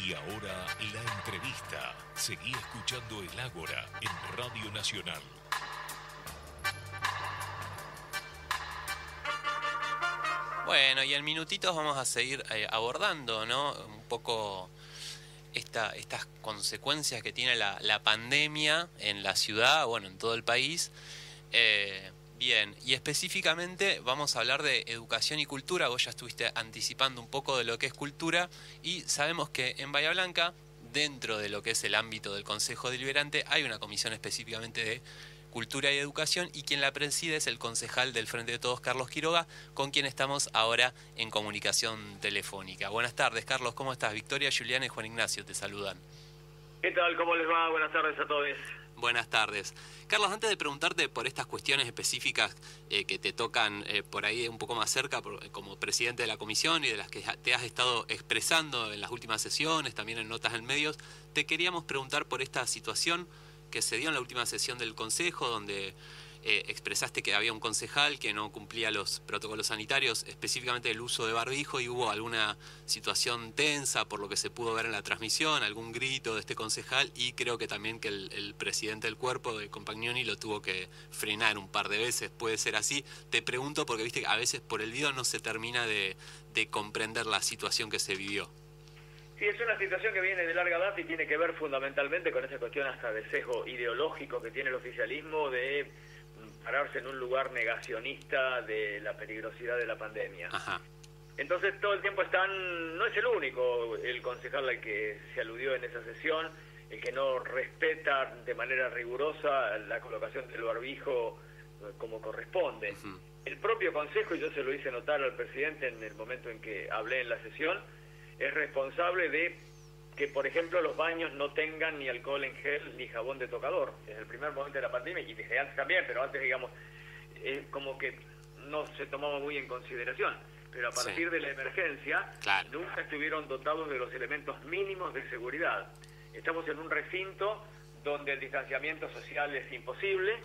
Y ahora la entrevista. Seguí escuchando el Ágora en Radio Nacional. Bueno, y en minutitos vamos a seguir abordando, ¿no? Un poco estas consecuencias que tiene la pandemia en la ciudad, bueno, en todo el país. Bien, y específicamente vamos a hablar de educación y cultura. Vos ya estuviste anticipando un poco de lo que es cultura y sabemos que en Bahía Blanca, dentro de lo que es el ámbito del Consejo Deliberante, hay una comisión específicamente de Cultura y Educación y quien la preside es el concejal del Frente de Todos, Carlos Quiroga, con quien estamos ahora en comunicación telefónica. Buenas tardes, Carlos, ¿cómo estás? Victoria, Juliana y Juan Ignacio te saludan. ¿Qué tal? ¿Cómo les va? Buenas tardes a todos. Buenas tardes. Carlos, antes de preguntarte por estas cuestiones específicas que te tocan por ahí un poco más cerca como presidente de la comisión y de las que te has estado expresando en las últimas sesiones, también en notas en medios, te queríamos preguntar por esta situación que se dio en la última sesión del Consejo, donde expresaste que había un concejal que no cumplía los protocolos sanitarios, específicamente el uso de barbijo, y hubo alguna situación tensa por lo que se pudo ver en la transmisión, algún grito de este concejal, y creo que también que el presidente del cuerpo, de Compagnoni, lo tuvo que frenar un par de veces. ¿Puede ser así? Te pregunto porque viste que a veces por el video no se termina de comprender la situación que se vivió. Sí, es una situación que viene de larga data y tiene que ver fundamentalmente con esa cuestión hasta de sesgo ideológico que tiene el oficialismo de pararse en un lugar negacionista de la peligrosidad de la pandemia. Ajá. Entonces todo el tiempo no es el único el concejal al que se aludió en esa sesión, el que no respeta de manera rigurosa la colocación del barbijo como corresponde. Uh-huh. El propio consejo, y yo se lo hice notar al presidente en el momento en que hablé en la sesión, es responsable de que, por ejemplo, los baños no tengan ni alcohol en gel ni jabón de tocador. Desde el primer momento de la pandemia, y desde antes también, pero antes, digamos, como que no se tomaba muy en consideración. Pero a partir de la emergencia, claro, nunca estuvieron dotados de los elementos mínimos de seguridad. Estamos en un recinto donde el distanciamiento social es imposible.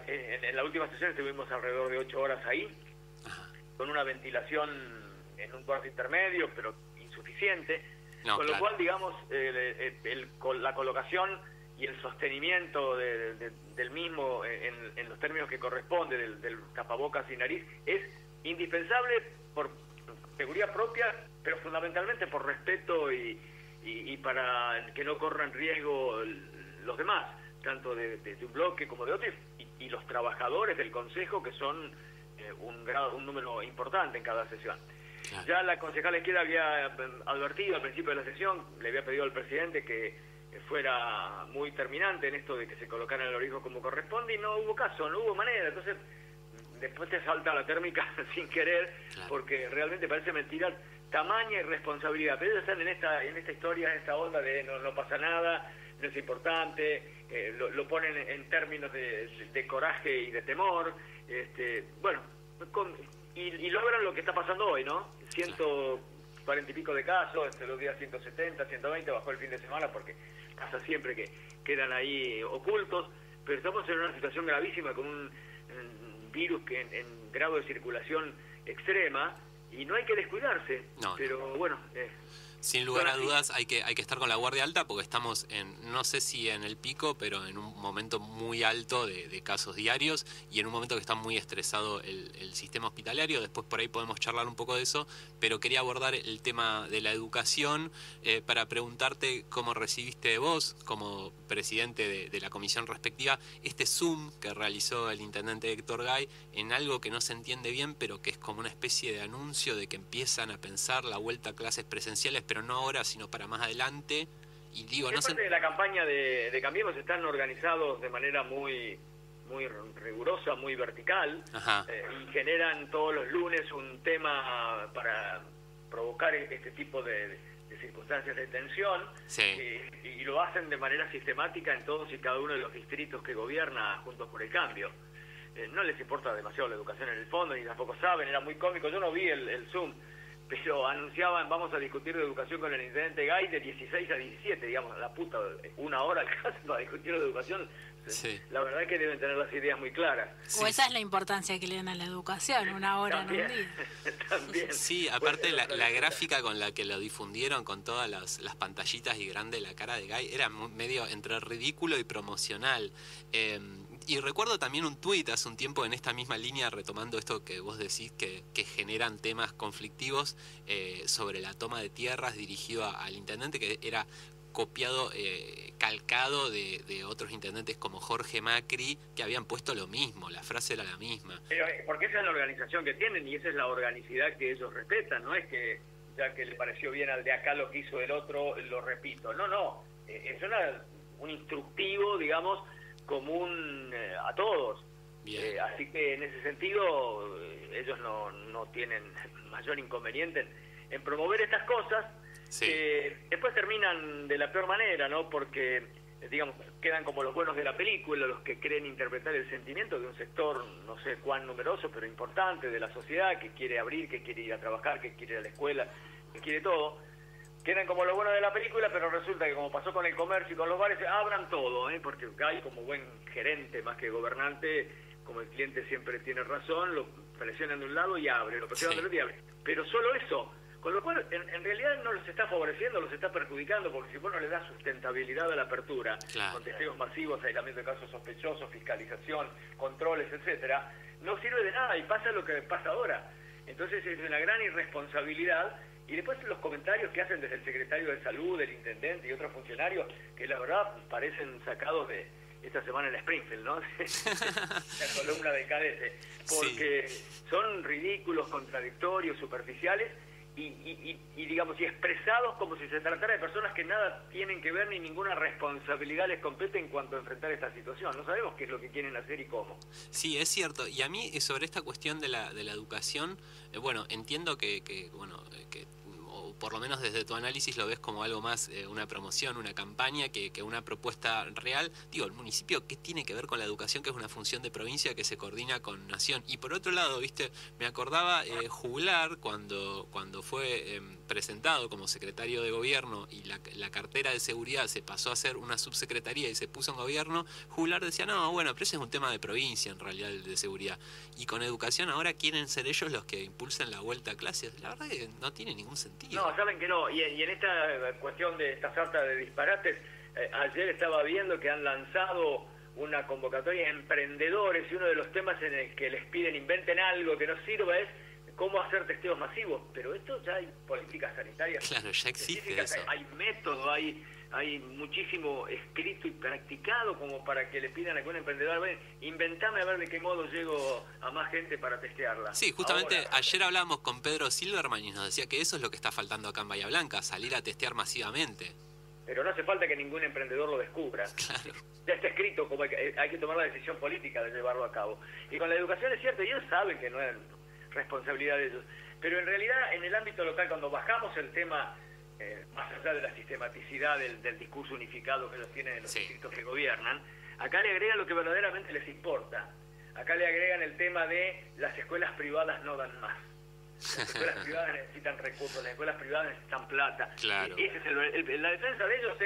En la última sesión estuvimos alrededor de 8 horas ahí, con una ventilación en un cuarto intermedio, pero insuficiente. No, con lo cual, digamos, la colocación y el sostenimiento del mismo en los términos que corresponde del tapabocas y nariz es indispensable por seguridad propia, pero fundamentalmente por respeto y para que no corran riesgo los demás, tanto de un bloque como de otro, y los trabajadores del Consejo, que son un número importante en cada sesión. Claro. Ya la concejala izquierda había advertido al principio de la sesión, le había pedido al presidente que fuera muy terminante en esto de que se colocara el barbijo como corresponde, y no hubo caso, no hubo manera. Entonces después te salta la térmica sin querer, claro, porque realmente parece mentira tamaña irresponsabilidad. Pero ellos están en esta historia, en esta onda de no pasa nada, no es importante, lo ponen en términos de coraje y de temor. Bueno, y logran lo que está pasando hoy, ¿no? 140 y pico de casos, los días 170, 120, bajó el fin de semana porque pasa siempre que quedan ahí ocultos, pero estamos en una situación gravísima con un virus que en grado de circulación extrema, y no hay que descuidarse, pero bueno... Sin lugar a dudas hay que estar con la guardia alta porque estamos no sé si en el pico, pero en un momento muy alto de casos diarios y en un momento que está muy estresado el sistema hospitalario. Después por ahí podemos charlar un poco de eso, pero quería abordar el tema de la educación para preguntarte cómo recibiste vos, como presidente de la comisión respectiva, este Zoom que realizó el intendente Héctor Gay en algo que no se entiende bien, pero que es como una especie de anuncio de que empiezan a pensar la vuelta a clases presenciales, pero no ahora, sino para más adelante. Y digo, no sé... parte de la campaña de Cambiemos están organizados de manera muy rigurosa, muy vertical, y generan todos los lunes un tema para provocar este tipo de circunstancias de tensión, y lo hacen de manera sistemática en todos y cada uno de los distritos que gobierna Juntos por el Cambio. No les importa demasiado la educación en el fondo, ni tampoco saben, era muy cómico. Yo no vi el Zoom, pero anunciaban, vamos a discutir de educación con el intendente Gay de 16 a 17, digamos, la puta, 1 hora alcanza para discutir de educación. Sí. La verdad es que deben tener las ideas muy claras. Sí. O esa es la importancia que le dan a la educación, 1 hora también, en un día. También. Sí, aparte la gráfica con la que lo difundieron, con todas las pantallitas y grande la cara de Gay, era medio entre ridículo y promocional. Y recuerdo también un tuit hace un tiempo en esta misma línea, retomando esto que vos decís, que generan temas conflictivos sobre la toma de tierras dirigido al intendente, que era copiado, calcado de otros intendentes como Jorge Macri, que habían puesto lo mismo, la frase era la misma. Pero, porque esa es la organización que tienen y esa es la organicidad que ellos respetan, no es que ya que le pareció bien al de acá lo que hizo el otro, lo repito. No, es un instructivo, digamos, común a todos. Así que en ese sentido ellos no tienen mayor inconveniente en promover estas cosas. Sí. Después terminan de la peor manera, ¿no? Porque, digamos, quedan como los buenos de la película, los que creen interpretar el sentimiento de un sector, no sé cuán numeroso, pero importante de la sociedad, que quiere abrir, que quiere ir a trabajar, que quiere ir a la escuela, que quiere todo. Quedan como los buenos de la película, pero resulta que como pasó con el comercio y con los bares, abran todo, porque Gay, como buen gerente más que gobernante, como el cliente siempre tiene razón, lo presionan de un lado y abre, lo presionan del otro y abre. Pero solo eso. Con lo cual, en realidad no los está favoreciendo, los está perjudicando, porque si vos no le das sustentabilidad a la apertura, claro, con testeos masivos, aislamiento de casos sospechosos, fiscalización, controles, etcétera, no sirve de nada y pasa lo que pasa ahora. Entonces es una gran irresponsabilidad. Y después los comentarios que hacen desde el secretario de Salud, el intendente y otros funcionarios, que la verdad parecen sacados de esta semana en Springfield, ¿no? La columna de cadete, porque son ridículos, contradictorios, superficiales, y digamos, y expresados como si se tratara de personas que nada tienen que ver ni ninguna responsabilidad les compete en cuanto a enfrentar esta situación. No sabemos qué es lo que quieren hacer y cómo. Sí, es cierto. Y a mí, sobre esta cuestión de la educación, bueno, entiendo que o por lo menos desde tu análisis lo ves como algo más, una promoción, una campaña, que una propuesta real. Digo, el municipio, ¿qué tiene que ver con la educación, que es una función de provincia que se coordina con nación? Y por otro lado, viste, me acordaba Juglar cuando fue presentado como secretario de gobierno y la cartera de seguridad se pasó a ser una subsecretaría y se puso en gobierno. Juglar decía, no, bueno, pero ese es un tema de provincia en realidad, el de seguridad. Y con educación ahora quieren ser ellos los que impulsen la vuelta a clases. La verdad que no tiene ningún sentido. No, saben que no. Y en esta cuestión de esta sarta de disparates, ayer estaba viendo que han lanzado una convocatoria a emprendedores y uno de los temas en el que les piden inventen algo que no sirva es cómo hacer testeos masivos. Pero esto ya hay políticas sanitarias. Claro, ya existe eso. Hay método, hay muchísimo escrito y practicado como para que le pidan a algún emprendedor, inventame a ver de qué modo llego a más gente para testearla. Sí, justamente ahora, ayer hablábamos con Pedro Silverman y nos decía que eso es lo que está faltando acá en Bahía Blanca, salir a testear masivamente. Pero no hace falta que ningún emprendedor lo descubra. Claro. Ya está escrito, como hay que tomar la decisión política de llevarlo a cabo. Y con la educación es cierto, ellos saben que no es responsabilidad de ellos. Pero en realidad, en el ámbito local, cuando bajamos el tema, más allá de la sistematicidad del discurso unificado que ellos tienen en los distritos que gobiernan, acá le agregan lo que verdaderamente les importa. Acá le agregan el tema de las escuelas privadas no dan más. Las escuelas privadas necesitan recursos, las escuelas privadas necesitan plata. Claro. Ese es la defensa de ellos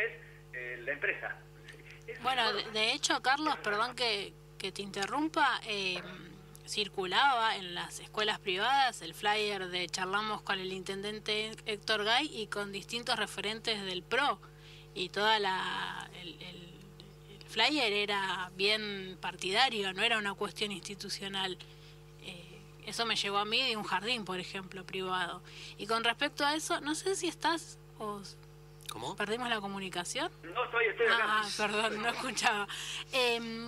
es la empresa. Bueno, de hecho, Carlos, perdón que te interrumpa, circulaba en las escuelas privadas el flyer de charlamos con el intendente Héctor Gay y con distintos referentes del PRO, y toda el flyer era bien partidario, no era una cuestión institucional. Eso me llegó a mí de un jardín, por ejemplo, privado. Y con respecto a eso, no sé si estás o ¿Cómo? ¿Perdimos la comunicación? No, estoy acá. Perdón, no escuchaba.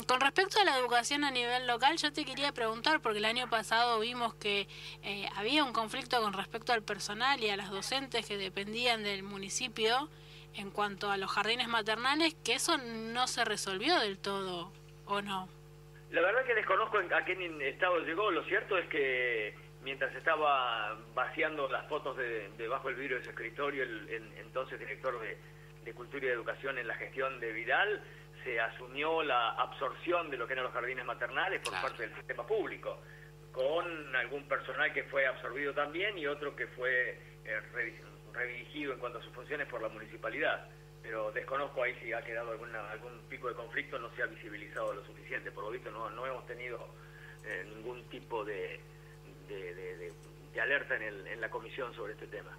Con respecto a la educación a nivel local, yo te quería preguntar, porque el año pasado vimos que había un conflicto con respecto al personal y a las docentes que dependían del municipio en cuanto a los jardines maternales, que eso no se resolvió del todo, ¿o no? La verdad que desconozco a qué estado llegó. Lo cierto es que mientras estaba vaciando las fotos debajo del vidrio de su escritorio, el entonces director de Cultura y Educación en la gestión de Vidal, se asumió la absorción de lo que eran los jardines maternales por parte del sistema público, con algún personal que fue absorbido también y otro que fue redirigido en cuanto a sus funciones por la municipalidad, pero desconozco ahí si ha quedado algún pico de conflicto, no se ha visibilizado lo suficiente. Por lo visto no hemos tenido ningún tipo de alerta en la comisión sobre este tema.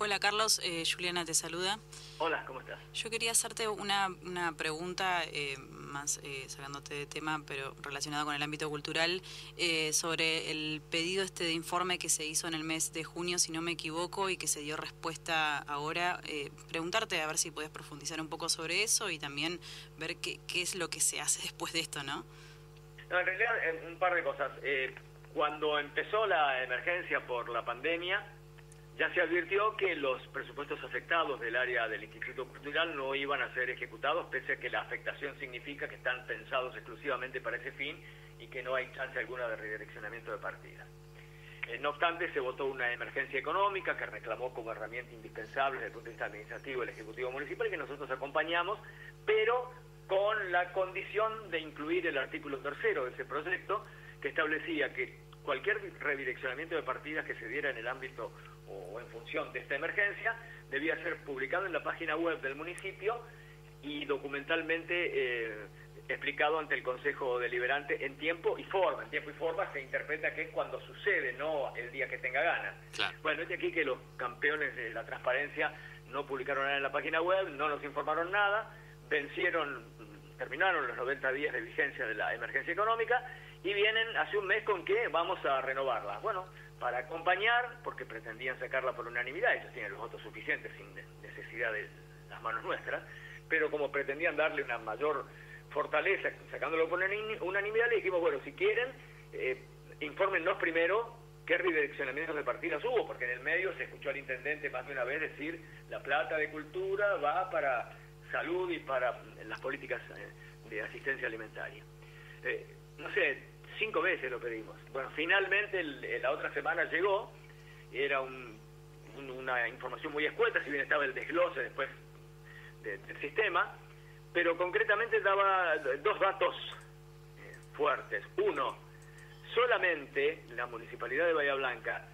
Hola Carlos, Juliana te saluda. Hola, ¿cómo estás? Yo quería hacerte una pregunta, más sacándote de tema, pero relacionado con el ámbito cultural, sobre el pedido de informe que se hizo en el mes de junio, si no me equivoco, y que se dio respuesta ahora. Preguntarte a ver si podés profundizar un poco sobre eso y también ver qué es lo que se hace después de esto, ¿no? No, en realidad, un par de cosas. Cuando empezó la emergencia por la pandemia, ya se advirtió que los presupuestos afectados del área del Instituto Cultural no iban a ser ejecutados, pese a que la afectación significa que están pensados exclusivamente para ese fin y que no hay chance alguna de redireccionamiento de partidas. No obstante, se votó una emergencia económica que reclamó como herramienta indispensable desde el punto de vista administrativo el Ejecutivo Municipal y que nosotros acompañamos, pero con la condición de incluir el artículo 3º de ese proyecto, que establecía que cualquier redireccionamiento de partidas que se diera en el ámbito o en función de esta emergencia debía ser publicado en la página web del municipio y documentalmente explicado ante el Consejo Deliberante en tiempo y forma. En tiempo y forma se interpreta que es cuando sucede, no el día que tenga ganas. Claro. Bueno, es de aquí que los campeones de la transparencia no publicaron nada en la página web, no nos informaron nada, terminaron los 90 días de vigencia de la emergencia económica y vienen hace un mes con que vamos a renovarla. Bueno, para acompañar, porque pretendían sacarla por unanimidad, ellos tienen los votos suficientes sin necesidad de las manos nuestras, pero como pretendían darle una mayor fortaleza, sacándolo por unanimidad, le dijimos, bueno, si quieren, infórmennos primero qué redireccionamientos de partidas hubo, porque en el medio se escuchó al intendente más de una vez decir, la plata de cultura va para salud y para las políticas de asistencia alimentaria. No sé, 5 veces lo pedimos. Bueno, finalmente la otra semana llegó, era una información muy escueta, si bien estaba el desglose después del sistema, pero concretamente daba 2 datos fuertes. Uno, solamente la Municipalidad de Bahía Blanca,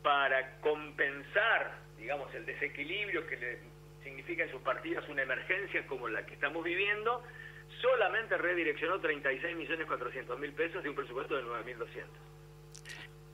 para compensar, digamos, el desequilibrio que le significa en sus partidas una emergencia como la que estamos viviendo, solamente redireccionó 36.400.000 pesos de un presupuesto de 9.200.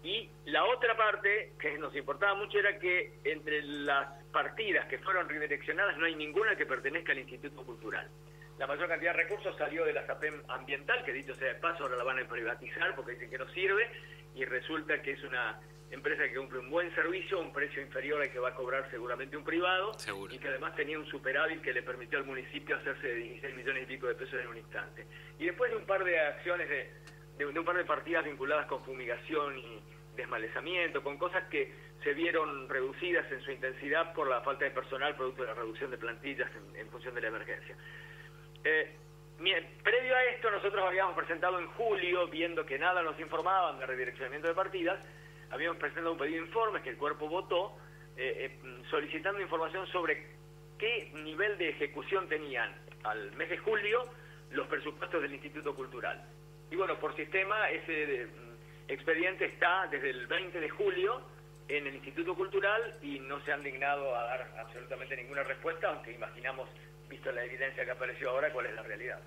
Y la otra parte, que nos importaba mucho, era que entre las partidas que fueron redireccionadas no hay ninguna que pertenezca al Instituto Cultural. La mayor cantidad de recursos salió de la SAPEM ambiental, que dicho sea de paso, ahora la van a privatizar porque dicen que no sirve, y resulta que es una empresa que cumple un buen servicio a un precio inferior al que va a cobrar seguramente un privado. Seguro. Y que además tenía un superávit que le permitió al municipio hacerse de 16 millones y pico de pesos en un instante. Y después de un par de acciones, de un par de partidas vinculadas con fumigación y desmalezamiento, con cosas que se vieron reducidas en su intensidad por la falta de personal producto de la reducción de plantillas en función de la emergencia. Previo a esto, nosotros habíamos presentado en julio, viendo que nada nos informaban de redireccionamiento de partidas, habíamos presentado un pedido de informes que el cuerpo votó, solicitando información sobre qué nivel de ejecución tenían al mes de julio los presupuestos del Instituto Cultural. Y bueno, por sistema, ese expediente está desde el 20 de julio en el Instituto Cultural y no se han dignado a dar absolutamente ninguna respuesta, aunque imaginamos, visto la evidencia que apareció ahora, cuál es la realidad.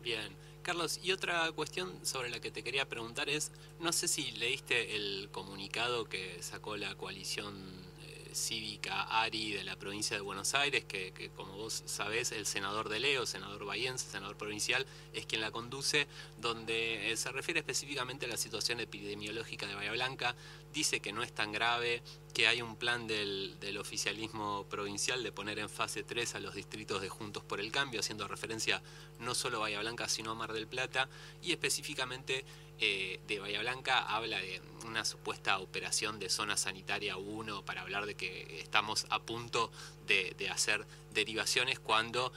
Bien. Carlos, y otra cuestión sobre la que te quería preguntar es, no sé si leíste el comunicado que sacó la coalición cívica ARI de la provincia de Buenos Aires, que como vos sabés, el senador de Leo, senador bahiense, senador provincial, es quien la conduce, donde se refiere específicamente a la situación epidemiológica de Bahía Blanca, dice que no es tan grave, que hay un plan del oficialismo provincial de poner en fase 3 a los distritos de Juntos por el Cambio, haciendo referencia no solo a Bahía Blanca, sino a Mar del Plata, y específicamente de Bahía Blanca habla de una supuesta operación de zona sanitaria 1 para hablar de que estamos a punto de hacer derivaciones cuando,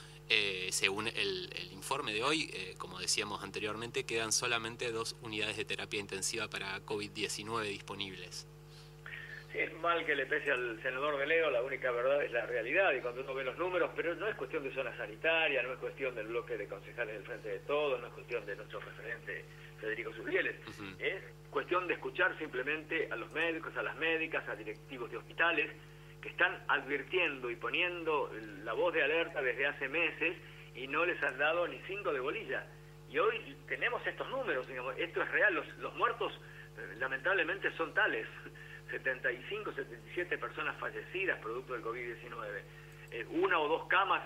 según el informe de hoy, como decíamos anteriormente, quedan solamente 2 unidades de terapia intensiva para COVID-19 disponibles. Sí, es mal que le pese al senador de Leo, la única verdad es la realidad, y cuando uno ve los números, pero no es cuestión de zona sanitaria, no es cuestión del bloque de concejales del Frente de Todos, no es cuestión de nuestro referente Federico Subrieles, es cuestión de escuchar simplemente a los médicos, a las médicas, a directivos de hospitales, que están advirtiendo y poniendo la voz de alerta desde hace meses y no les han dado ni 5 de bolilla. Y hoy tenemos estos números, digamos, esto es real, los muertos lamentablemente son tales, 75, 77 personas fallecidas producto del COVID-19. 1 o 2 camas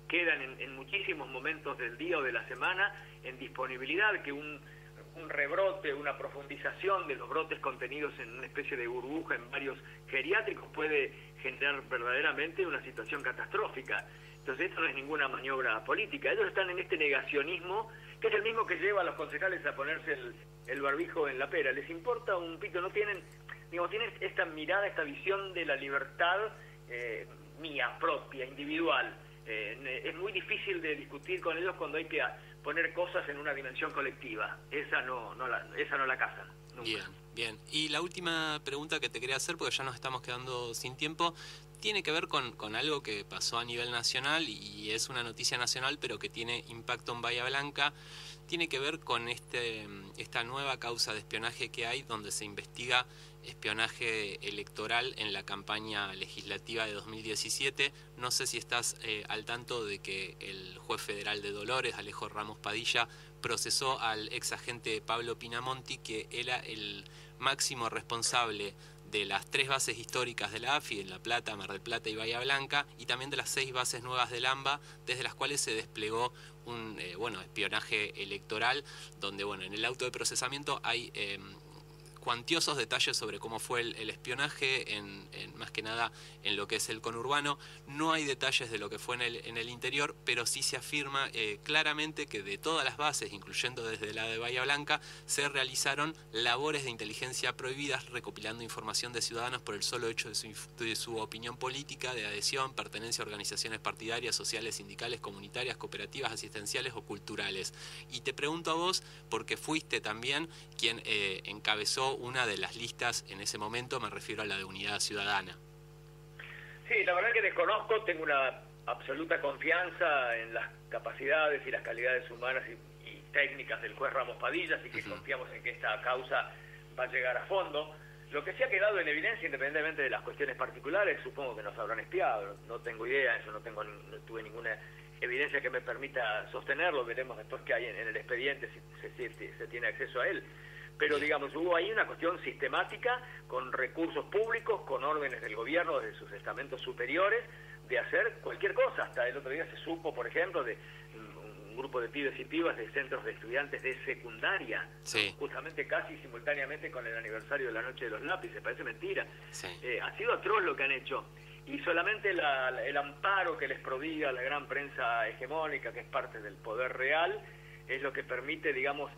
quedan en muchísimos momentos del día o de la semana en disponibilidad, que un rebrote, una profundización de los brotes contenidos en una especie de burbuja en varios geriátricos puede generar verdaderamente una situación catastrófica. Entonces esto no es ninguna maniobra política, ellos están en este negacionismo, que es el mismo que lleva a los concejales a ponerse el barbijo en la pera. Les importa un pito, no tienen, digamos, tienen esta mirada, esta visión de la libertad mía, propia, individual. Es muy difícil de discutir con ellos cuando hay que poner cosas en una dimensión colectiva. Esa no la cazan. Nunca. Bien. Y la última pregunta que te quería hacer, porque ya nos estamos quedando sin tiempo, tiene que ver con algo que pasó a nivel nacional y es una noticia nacional, pero que tiene impacto en Bahía Blanca. Tiene que ver con esta nueva causa de espionaje que hay, donde se investiga espionaje electoral en la campaña legislativa de 2017. No sé si estás al tanto de que el juez federal de Dolores, Alejo Ramos Padilla, procesó al ex agente Pablo Pinamonti, que era el máximo responsable de las 3 bases históricas de la AFI, en La Plata, Mar del Plata y Bahía Blanca, y también de las 6 bases nuevas del AMBA, desde las cuales se desplegó un espionaje electoral, donde en el auto de procesamiento hay cuantiosos detalles sobre cómo fue el espionaje, en más que nada en lo que es el conurbano. No hay detalles de lo que fue en el interior, pero sí se afirma claramente que de todas las bases, incluyendo desde la de Bahía Blanca, se realizaron labores de inteligencia prohibidas, recopilando información de ciudadanos por el solo hecho de su opinión política, de adhesión, pertenencia a organizaciones partidarias, sociales, sindicales, comunitarias, cooperativas, asistenciales o culturales. Y te pregunto a vos, porque fuiste también quien encabezó una de las listas en ese momento, me refiero a la de Unidad Ciudadana. Sí, la verdad que desconozco, tengo una absoluta confianza en las capacidades y las calidades humanas y técnicas del juez Ramos Padilla, así que confiamos en que esta causa va a llegar a fondo. Lo que sí ha quedado en evidencia, independientemente de las cuestiones particulares, supongo que nos habrán espiado, no tengo idea, eso no tuve ninguna evidencia que me permita sostenerlo, veremos después qué hay en el expediente, si se tiene acceso a él. Pero, digamos, hubo ahí una cuestión sistemática, con recursos públicos, con órdenes del gobierno desde sus estamentos superiores, de hacer cualquier cosa. Hasta el otro día se supo, por ejemplo, de un grupo de pibes y pibas de centros de estudiantes de secundaria, sí, justamente casi simultáneamente con el aniversario de la Noche de los Lápices, parece mentira. Sí. Ha sido atroz lo que han hecho. Y solamente el amparo que les prodiga la gran prensa hegemónica, que es parte del poder real, es lo que permite, digamos,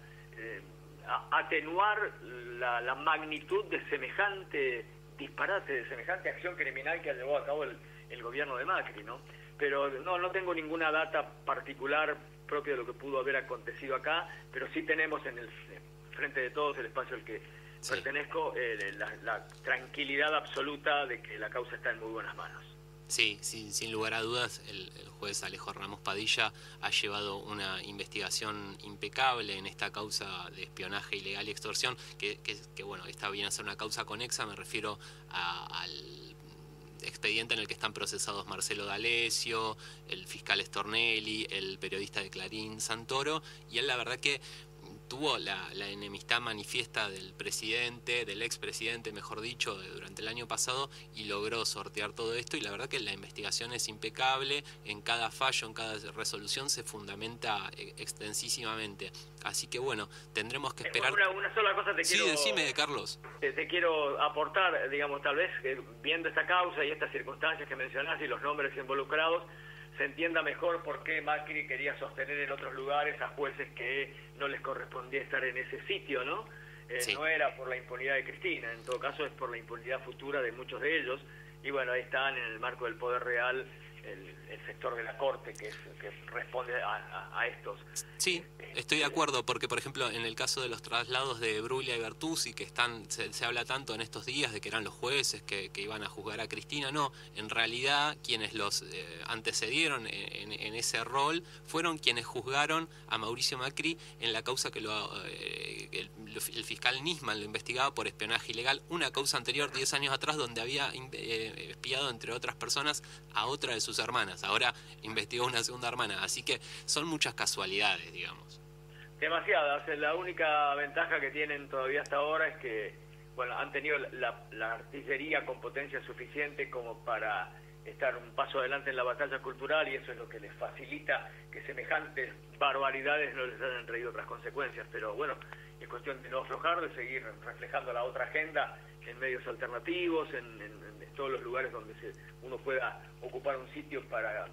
atenuar la magnitud de semejante disparate, de semejante acción criminal que ha llevado a cabo el gobierno de Macri, ¿no? Pero no tengo ninguna data particular propia de lo que pudo haber acontecido acá, pero sí tenemos en el Frente de Todos, el espacio al que pertenezco, la tranquilidad absoluta de que la causa está en muy buenas manos. Sí, sin lugar a dudas, el juez Alejo Ramos Padilla ha llevado una investigación impecable en esta causa de espionaje ilegal y extorsión, que está bien hacer una causa conexa, me refiero al expediente en el que están procesados Marcelo D'Alessio, el fiscal Stornelli, el periodista de Clarín Santoro, y él la verdad que tuvo la enemistad manifiesta del presidente, del expresidente, mejor dicho, durante el año pasado, y logró sortear todo esto, y la verdad que la investigación es impecable, en cada fallo, en cada resolución se fundamenta extensísimamente. Así que tendremos que esperar. Una sola cosa te quiero... Sí, decime, Carlos. Te quiero aportar, digamos, tal vez, viendo esta causa y estas circunstancias que mencionaste y los nombres involucrados, se entienda mejor por qué Macri quería sostener en otros lugares a jueces que no les correspondía estar en ese sitio, ¿no? Sí. No era por la impunidad de Cristina, en todo caso es por la impunidad futura de muchos de ellos, y ahí están en el marco del poder real el sector de la Corte que responde a estos. Sí, estoy de acuerdo, porque por ejemplo en el caso de los traslados de Bruglia y Bertuzzi, que se habla tanto en estos días de que eran los jueces que iban a juzgar a Cristina, no, en realidad quienes los antecedieron en ese rol fueron quienes juzgaron a Mauricio Macri en la causa que el fiscal Nisman lo investigaba por espionaje ilegal, una causa anterior 10 años atrás donde había espiado entre otras personas a otra de sus hermanas. Ahora investigó una segunda hermana, así que son muchas casualidades, digamos. Demasiadas. La única ventaja que tienen todavía hasta ahora es que, bueno, han tenido la artillería con potencia suficiente como para estar un paso adelante en la batalla cultural, y eso es lo que les facilita que semejantes barbaridades no les hayan traído otras consecuencias. Pero bueno, es cuestión de no aflojar, de seguir reflejando la otra agenda en medios alternativos, en todos los lugares donde uno pueda ocupar un sitio para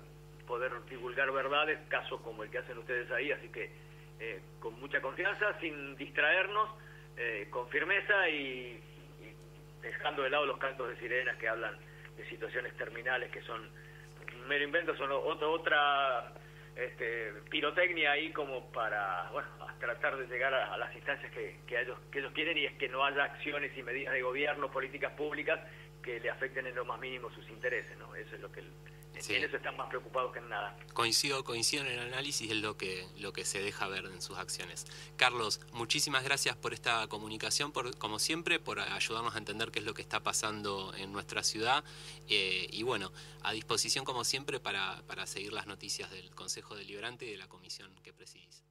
poder divulgar verdades, casos como el que hacen ustedes ahí. Así que con mucha confianza, sin distraernos, con firmeza y dejando de lado los cantos de sirenas que hablan de situaciones terminales que son un mero invento, son otra pirotecnia ahí como para, bueno, tratar de llegar a las instancias que ellos quieren, y es que no haya acciones y medidas de gobierno, políticas públicas que le afecten en lo más mínimo sus intereses, ¿no? Eso es lo que sí. En eso están más preocupados que en nada. Coincido en el análisis, es lo que se deja ver en sus acciones. Carlos, muchísimas gracias por esta comunicación, como siempre, por ayudarnos a entender qué es lo que está pasando en nuestra ciudad, y bueno, a disposición como siempre para seguir las noticias del Consejo Deliberante y de la comisión que presidís.